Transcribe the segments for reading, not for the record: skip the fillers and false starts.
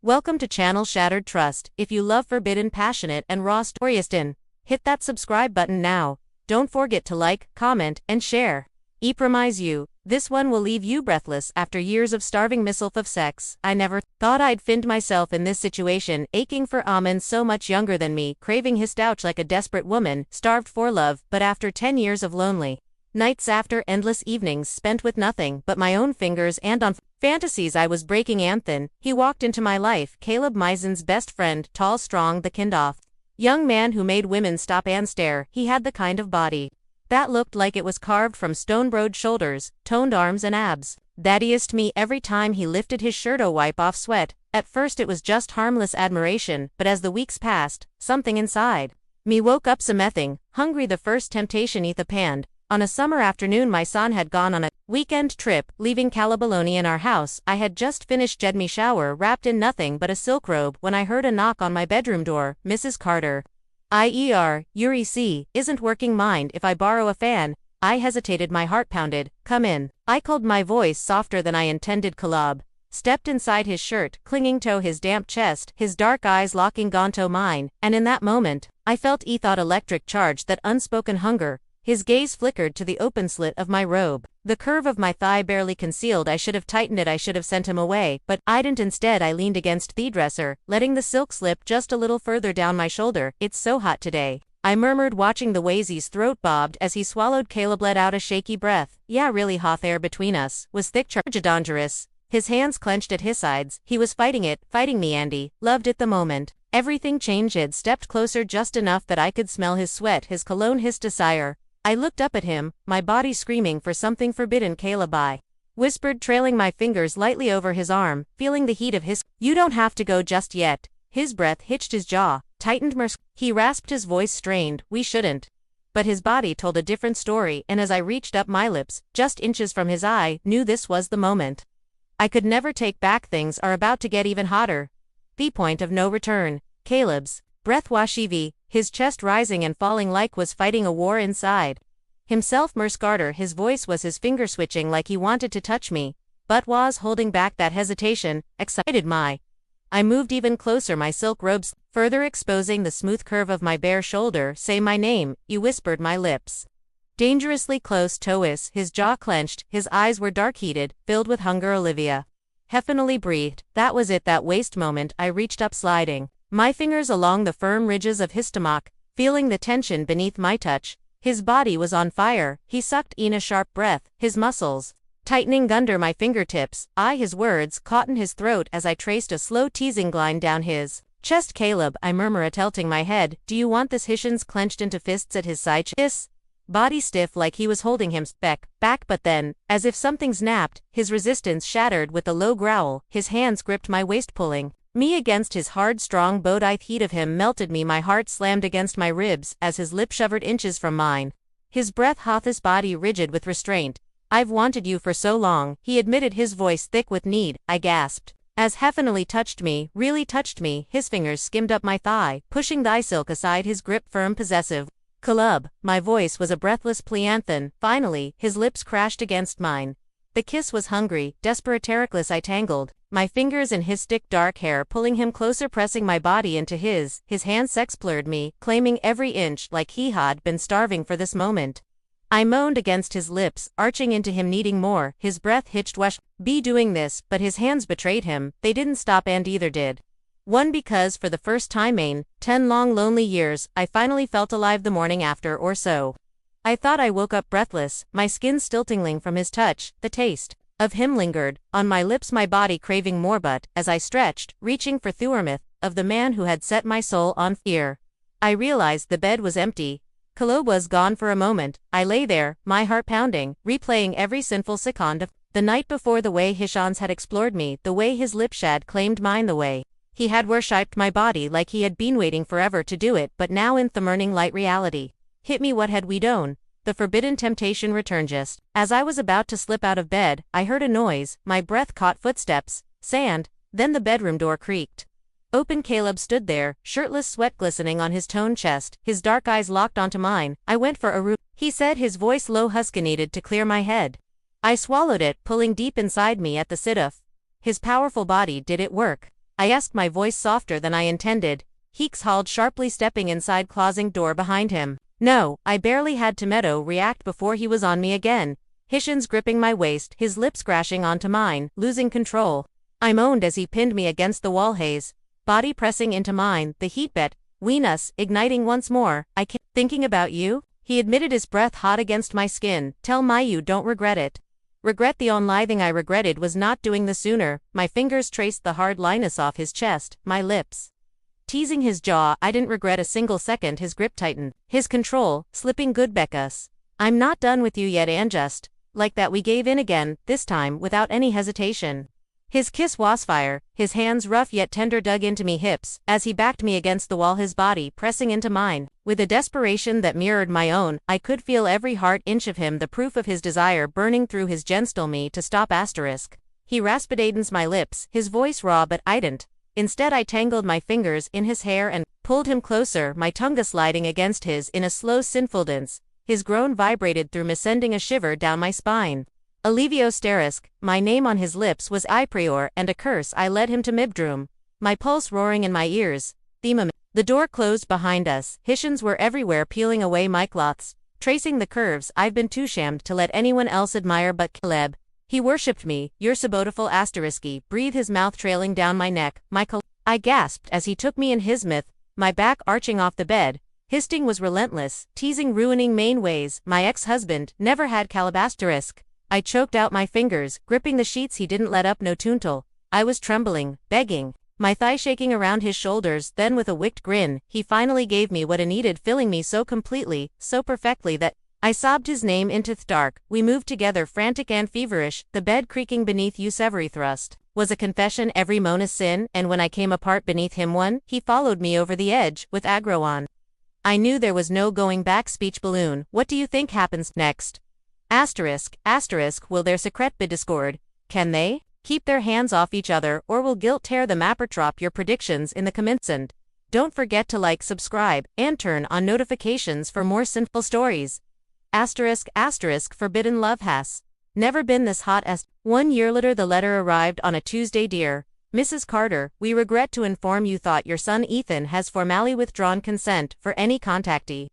Welcome to channel Shattered Trust. If you love forbidden, passionate, and raw stories, hit that subscribe button now. Don't forget to like, comment, and share. I promise you, this one will leave you breathless after years of starving myself of sex. I never thought I'd find myself in this situation, aching for a man so much younger than me, craving his touch like a desperate woman, starved for love. But after 10 years of lonely nights, after endless evenings spent with nothing but my own fingers and on fantasies I was breaking, Anthony, he walked into my life. Caleb, Meisen's best friend, tall, strong, the kind of young man who made women stop and stare. He had the kind of body that looked like it was carved from stone, broad shoulders, toned arms and abs that eased me every time he lifted his shirt to wipe off sweat. At first it was just harmless admiration, but as the weeks passed, something inside me woke up something hungry. The first temptation eat the panned. On a summer afternoon, my son had gone on a weekend trip, leaving Calabaloni in our house. I had just finished Jed me shower, wrapped in nothing but a silk robe, when I heard a knock on my bedroom door. Mrs. Carter. Yuri C. Isn't working. Mind if I borrow a fan? I hesitated, my heart pounded. Come in. I called, my voice softer than I intended. Caleb stepped inside, his shirt clinging to his damp chest, his dark eyes locking onto mine, and in that moment, I felt thought electric charge, that unspoken hunger. His gaze flickered to the open slit of my robe. The curve of my thigh barely concealed. I should have tightened it, I should have sent him away, but I didn't. Instead, I leaned against the dresser, letting the silk slip just a little further down my shoulder. It's so hot today, I murmured, watching the way his throat bobbed as he swallowed. Caleb let out a shaky breath. Yeah, really hot. Air between us was thick, dangerous. His hands clenched at his sides. He was fighting me. Andy loved it the moment everything changed. Ed stepped closer just enough that I could smell his sweat, his cologne, his desire. I looked up at him, my body screaming for something forbidden. Caleb, I whispered, trailing my fingers lightly over his arm, feeling the heat of his. You don't have to go just yet. His breath hitched, his jaw tightened. He rasped, his voice strained. We shouldn't. But his body told a different story, and as I reached up, my lips, just inches from his eye, knew this was the moment I could never take back. Things are about to get even hotter. The point of no return. Caleb's breath was heavy, his chest rising and falling like was fighting a war inside himself. Carter, his voice was his finger switching like he wanted to touch me, but was holding back that hesitation. Excited, I moved even closer, my silk robes further exposing the smooth curve of my bare shoulder. Say my name, you whispered, my lips dangerously close to his. His jaw clenched, his eyes were dark-heated, filled with hunger. Olivia Heffinally breathed. That was it, that waste moment. I reached up, sliding my fingers along the firm ridges of his stomach, feeling the tension beneath my touch. His body was on fire. He sucked in a sharp breath, his muscles tightening under my fingertips. His words caught in his throat as I traced a slow teasing line down his chest. Caleb, I murmur, tilting my head. Do you want this? His hands clenched into fists at his side, his body stiff like he was holding him back, but then, as if something snapped, his resistance shattered with a low growl. His hands gripped my waist, pulling me against his hard, strong boat. The heat of him melted me, my heart slammed against my ribs as his lip shivered inches from mine. His breath hot, his body rigid with restraint. I've wanted you for so long, he admitted, his voice thick with need. I gasped as Heffinally touched me, really touched me. His fingers skimmed up my thigh, pushing the silk aside, his grip firm, possessive. Caleb, my voice was a breathless plea. Anthony, finally, his lips crashed against mine. The kiss was hungry, desperate, reckless. I tangled my fingers in his thick dark hair, pulling him closer, pressing my body into his. His hands explored me, claiming every inch, like he had been starving for this moment. I moaned against his lips, arching into him, needing more. His breath hitched. Wash be doing this, but his hands betrayed him. They didn't stop, and either did one, because for the first time in 10 long lonely years, I finally felt alive. The morning after, or so I thought, I woke up breathless, my skin still tingling from his touch. The taste of him lingered on my lips, my body craving more, but as I stretched, reaching for Thuermith, of the man who had set my soul on fire, I realized the bed was empty. Caleb was gone. For a moment, I lay there, my heart pounding, replaying every sinful second of the night before, the way his hands had explored me, the way his lips had claimed mine, the way he had worshipped my body like he had been waiting forever to do it. But now, in the morning light, reality hit me. What had we done? The forbidden temptation returned. Just as I was about to slip out of bed, I heard a noise. My breath caught footsteps, sand, then the bedroom door creaked open. Caleb stood there, shirtless, sweat glistening on his toned chest, his dark eyes locked onto mine. I went for a root, he said, his voice low, husky. Needed to clear my head. I swallowed it, pulling deep inside me at the sit of his powerful body. Did it work? I asked, my voice softer than I intended. Heeks hauled sharply, stepping inside, closing door behind him. No, I barely had Tomato react before he was on me again. Hishins gripping my waist, his lips crashing onto mine, losing control. I moaned as he pinned me against the wall, haze body pressing into mine, the heat between us igniting once more. I can't. Thinking about you? He admitted, his breath hot against my skin. Tell my you don't regret it. Regret? The only thing I regretted was not doing the sooner. My fingers traced the hard lines off his chest, my lips teasing his jaw. I didn't regret a single second. His grip tightened, his control slipping. Good Beckus. I'm not done with you yet, and just like that we gave in again, this time without any hesitation. His kiss was fire, his hands rough yet tender dug into me hips, as he backed me against the wall, his body pressing into mine. With a desperation that mirrored my own, I could feel every heart inch of him, the proof of his desire burning through his gentle me to stop. He rasped my lips, his voice raw, but I didn't. Instead I tangled my fingers in his hair and pulled him closer, my tongue sliding against his in a slow sinful dance. His groan vibrated through me, sending a shiver down my spine. Alivio Sterisk, my name on his lips was I prior, and a curse. I led him to Mibdroom, my pulse roaring in my ears. The door closed behind us. Hishins were everywhere, peeling away my cloths, tracing the curves I've been too shamed to let anyone else admire but Caleb. He worshipped me. You're so beautiful, Asteriski. Breathe, his mouth trailing down my neck. I gasped as he took me in his myth, my back arching off the bed. His sting was relentless, teasing, ruining main ways. My ex-husband never had Calabasterisk. I choked out my fingers, gripping the sheets. He didn't let up, no tuntal. I was trembling, begging, my thigh shaking around his shoulders. Then with a wicked grin, he finally gave me what I needed, filling me so completely, so perfectly that I sobbed his name into the dark. We moved together, frantic and feverish, the bed creaking beneath us. Every thrust was a confession, every moan a sin, and when I came apart beneath him he followed me over the edge, with aggro on. I knew there was no going back. Speech balloon. What do you think happens next? Asterisk, will their secret be discord? Can they keep their hands off each other, or will guilt tear them apart? Drop your predictions in the comments, and don't forget to like, subscribe, and turn on notifications for more sinful stories. Asterisk, forbidden love has never been this hot. 1 year later, the letter arrived on a Tuesday. Dear Mrs. Carter, we regret to inform you that your son Ethan has formally withdrawn consent for any contactee.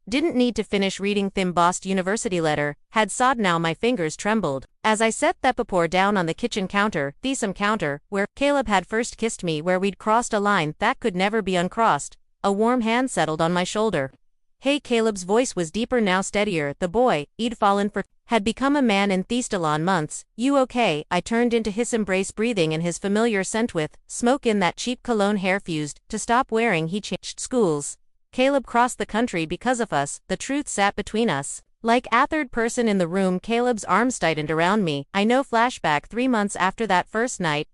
Didn't need to finish reading the embossed university letter, had sod. Now my fingers trembled as I set the paper down on the kitchen counter, the same counter where Caleb had first kissed me, where we'd crossed a line that could never be uncrossed. A warm hand settled on my shoulder. Hey, Caleb's voice was deeper, now steadier. The boy he'd fallen for had become a man in Thestalon months. You okay? I turned into his embrace, breathing in his familiar scent with smoke in that cheap cologne hair fused to stop wearing. He changed schools. Caleb crossed the country because of us. The truth sat between us like a third person in the room. Caleb's arms tightened around me. I know. Flashback 3 months after that first night.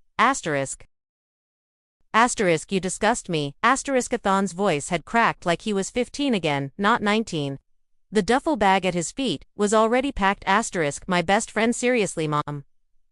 Asterisk, you disgust me. Asteriskathon's voice had cracked like he was 15 again, not 19. The duffel bag at his feet was already packed. Asterisk, my best friend. Seriously, Mom.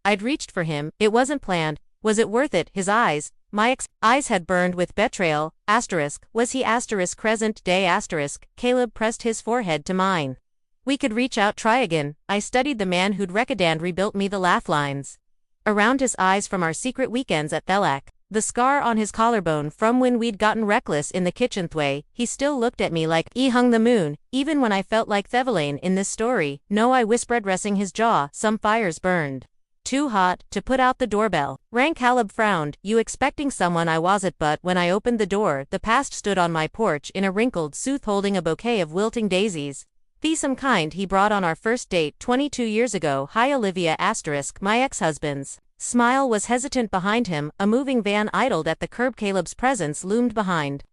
I'd reached for him. It wasn't planned. Was it worth it? His eyes, my eyes had burned with betrayal. Asterisk, was he? Asterisk, present day. Asterisk, Caleb pressed his forehead to mine. We could reach out, try again. I studied the man who'd recadand rebuilt me, the laugh lines around his eyes from our secret weekends at Thelak. The scar on his collarbone from when we'd gotten reckless in the kitchen thway. He still looked at me like he hung the moon, even when I felt like Thevelane in this story. No, I whispered, resting his jaw. Some fires burned too hot to put out. The doorbell rang. Caleb frowned. You expecting someone? I wasn't, but when I opened the door, the past stood on my porch in a wrinkled suit, holding a bouquet of wilting daisies. The some kind he brought on our first date 22 years ago. Hi, Olivia. Asterisk, my ex-husband's smile was hesitant behind him. A moving van idled at the curb. Caleb's presence loomed behind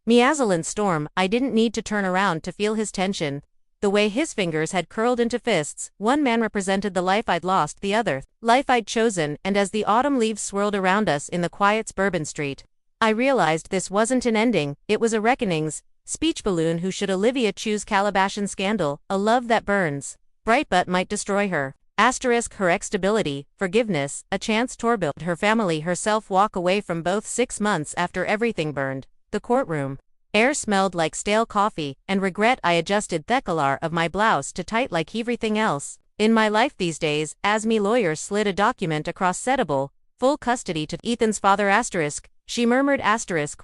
me. Azalin storm. I didn't need to turn around to feel his tension. The way his fingers had curled into fists. One man represented the life I'd lost, the other life I'd chosen, and as the autumn leaves swirled around us in the quiet suburban street, I realized this wasn't an ending, it was a reckonings. Speech balloon. Who should Olivia choose? Calabashan scandal, a love that burns bright but might destroy her. Asterisk, her ex-stability, forgiveness, a chance to build her family, herself walk away from both 6 months after everything burned. The courtroom air smelled like stale coffee, and regret. I adjusted the collar of my blouse to tight like everything else in my life these days, as me lawyer slid a document across settable full custody to Ethan's father. Asterisk, She murmured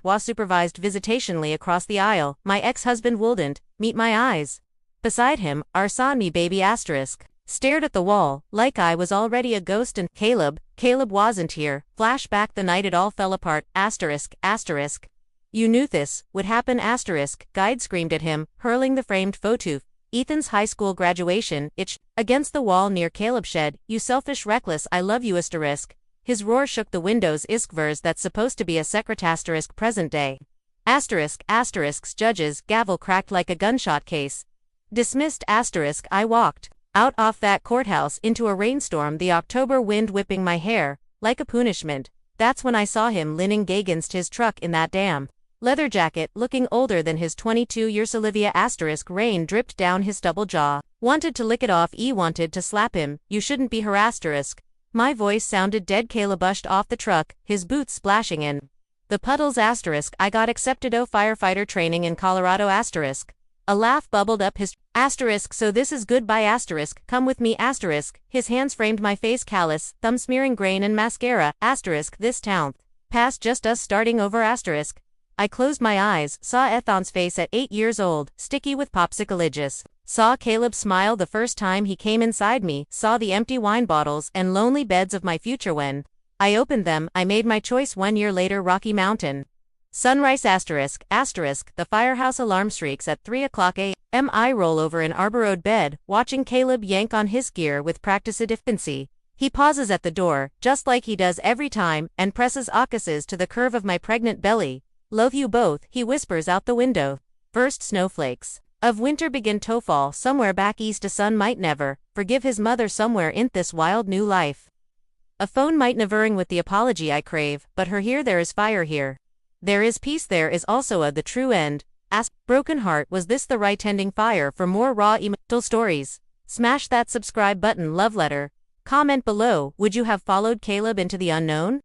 while supervised visitationally across the aisle. My ex-husband wouldn't meet my eyes. Beside him, our son me baby stared at the wall, like I was already a ghost and Caleb wasn't here. Flashback the night it all fell apart, You knew this would happen Guide screamed at him, hurling the framed photo. Ethan's high school graduation, against the wall near Caleb's shed. You selfish reckless I love you His roar shook the windows verse that's supposed to be a secret present day. Judges, gavel cracked like a gunshot case. Dismissed I walked out off that courthouse into a rainstorm, the October wind whipping my hair, like a punishment. That's when I saw him leaning against his truck in that damn leather jacket, looking older than his 22 years. Olivia rain dripped down his double jaw. Wanted to lick it off, wanted to slap him. You shouldn't be her My voice sounded dead. Caleb bushed off the truck, his boots splashing in the puddles. I got accepted firefighter training in Colorado. A laugh bubbled up his so this is goodbye come with me His hands framed my face, callous, thumb smearing grain and mascara this town past just us starting over I closed my eyes, saw Ethan's face at 8 years old, sticky with popsicleages. Saw Caleb smile the first time he came inside me, saw the empty wine bottles and lonely beds of my future when I opened them. I made my choice 1 year later. Rocky Mountain sunrise the firehouse alarm shrieks at 3 o'clock a.m. I roll over in Arbor bed, watching Caleb yank on his gear with practiced efficiency. He pauses at the door, just like he does every time, and presses aucuses to the curve of my pregnant belly. Love you both, he whispers out the window. First snowflakes of winter begin to fall somewhere back east. A son might never forgive his mother somewhere in this wild new life. A phone might never with the apology I crave, but her here there is fire here. There is peace, there is also the true end. Broken heart, was this the right ending? Fire for more raw emotional stories. Smash that subscribe button. Love letter. Comment below, would you have followed Caleb into the unknown?